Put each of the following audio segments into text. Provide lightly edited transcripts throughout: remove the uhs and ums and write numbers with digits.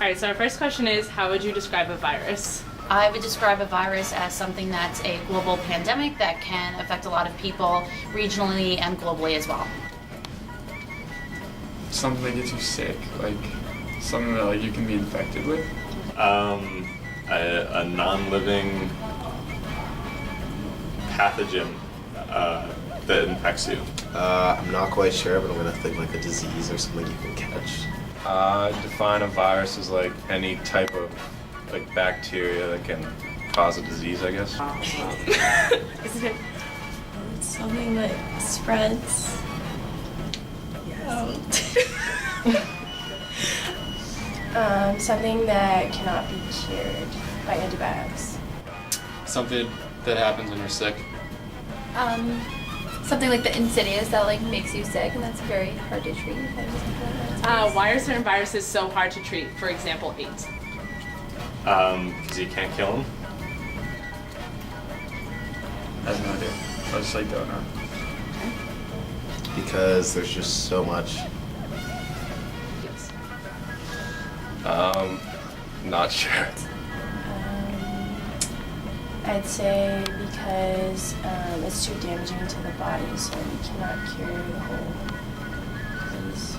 Alright, so our first question is, how would you describe a virus? I would describe a virus as something that's a global pandemic that can affect a lot of people regionally and globally as well. Something that gets you sick, like something that you can be infected with. A non-living pathogen that infects you. I'm not quite sure, but I'm gonna think like a disease or something you can catch. Define a virus as like any type of like bacteria that can cause a disease, I guess. Isn't it? It's something that spreads. Something that cannot be cured by antibiotics. Something that happens when you're sick. Something like the insidious that like makes you sick, and that's very hard to treat. Why are certain viruses so hard to treat? For example, AIDS. Because you can't kill them. I have no idea. I just don't know. Because there's just so much. Not sure. I'd say because it's too damaging to the body, so you cannot cure the whole disease.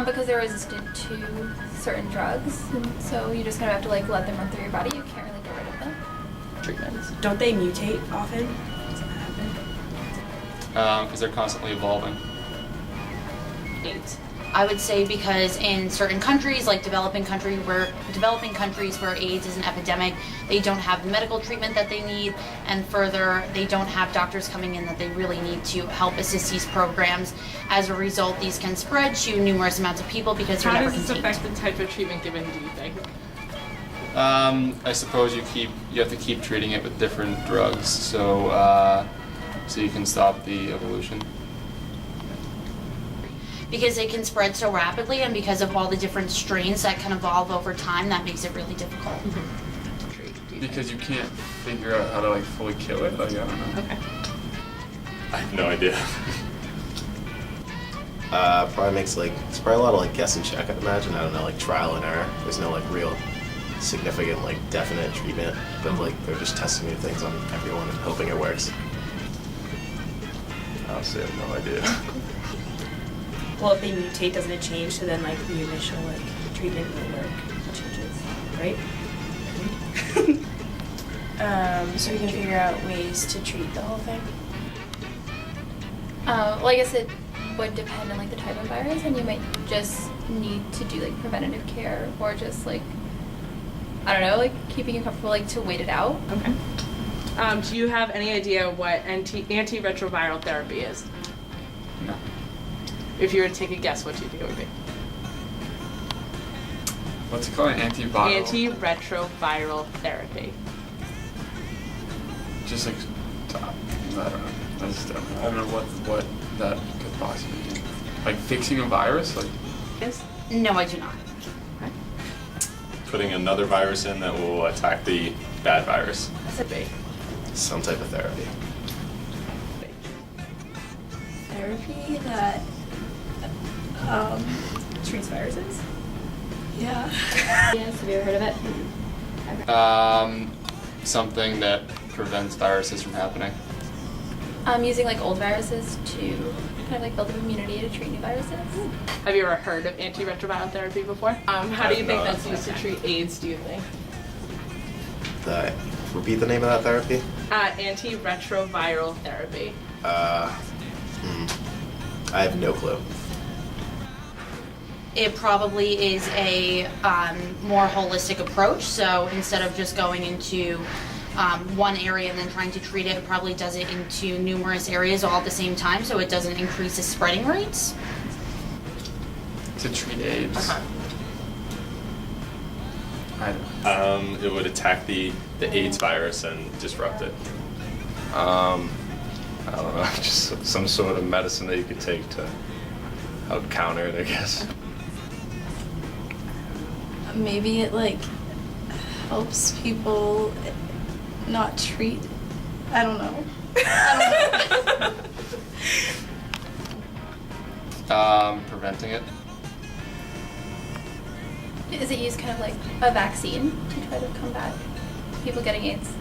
Because they're resistant to certain drugs, and so you just kind of have to like let them run through your body. You can't really get rid of them. Treatments. Don't they mutate often? Does that happen? Because they're constantly evolving. AIDS. I would say because in certain countries, like developing countries where AIDS is an epidemic, they don't have the medical treatment that they need, and further, they don't have doctors coming in that they really need to help assist these programs. As a result, these can spread to numerous amounts of people because they're How never does this contained. affect the type of treatment given, do you think? I suppose you have to keep treating it with different drugs, so you can stop the evolution. Because they can spread so rapidly, and because of all the different strains that can evolve over time, that makes it really difficult. Because you can't figure out how to fully kill it. I don't know. Okay. I have no idea. Probably makes it's probably a lot of guess and check, I'd imagine. I don't know, trial and error. There's no real significant definite treatment, but they're just testing new things on everyone and hoping it works. Honestly, I have no idea. Well, if they mutate, doesn't it change? So then, the initial treatment will work. It changes, right? So we can figure out ways to treat the whole thing. Well, I guess it would depend on the type of virus, and you might just need to do preventative care, or just I don't know, keeping you comfortable to wait it out. Okay. Do you have any idea what antiretroviral therapy is? No. If you were to take a guess, what do you think it would be? What's it called? Antiviral? Antiretroviral therapy. Just I don't know. I don't know what that could possibly be. Fixing a virus? Yes? No, I do not. Okay. Putting another virus in that will attack the bad virus. That's a B. Some type of therapy. Therapy that Treats viruses? yeah. Yes, have you ever heard of it? Something that prevents viruses from happening. Using old viruses to kind of build up immunity to treat new viruses. Have you ever heard of antiretroviral therapy before? How do you think that's used to treat AIDS, do you think? Repeat the name of that therapy? Antiretroviral therapy. I have no clue. It probably is a more holistic approach. So instead of just going into one area and then trying to treat it, it probably does it into numerous areas all at the same time, so it doesn't increase the spreading rates. To treat AIDS? Uh-huh. I don't know. It would attack the AIDS virus and disrupt it. I don't know, just some sort of medicine that you could take to help counter it, I guess. Maybe it helps people not treat. I don't know. Preventing it. Is it used kind of like a vaccine to try to combat people getting AIDS?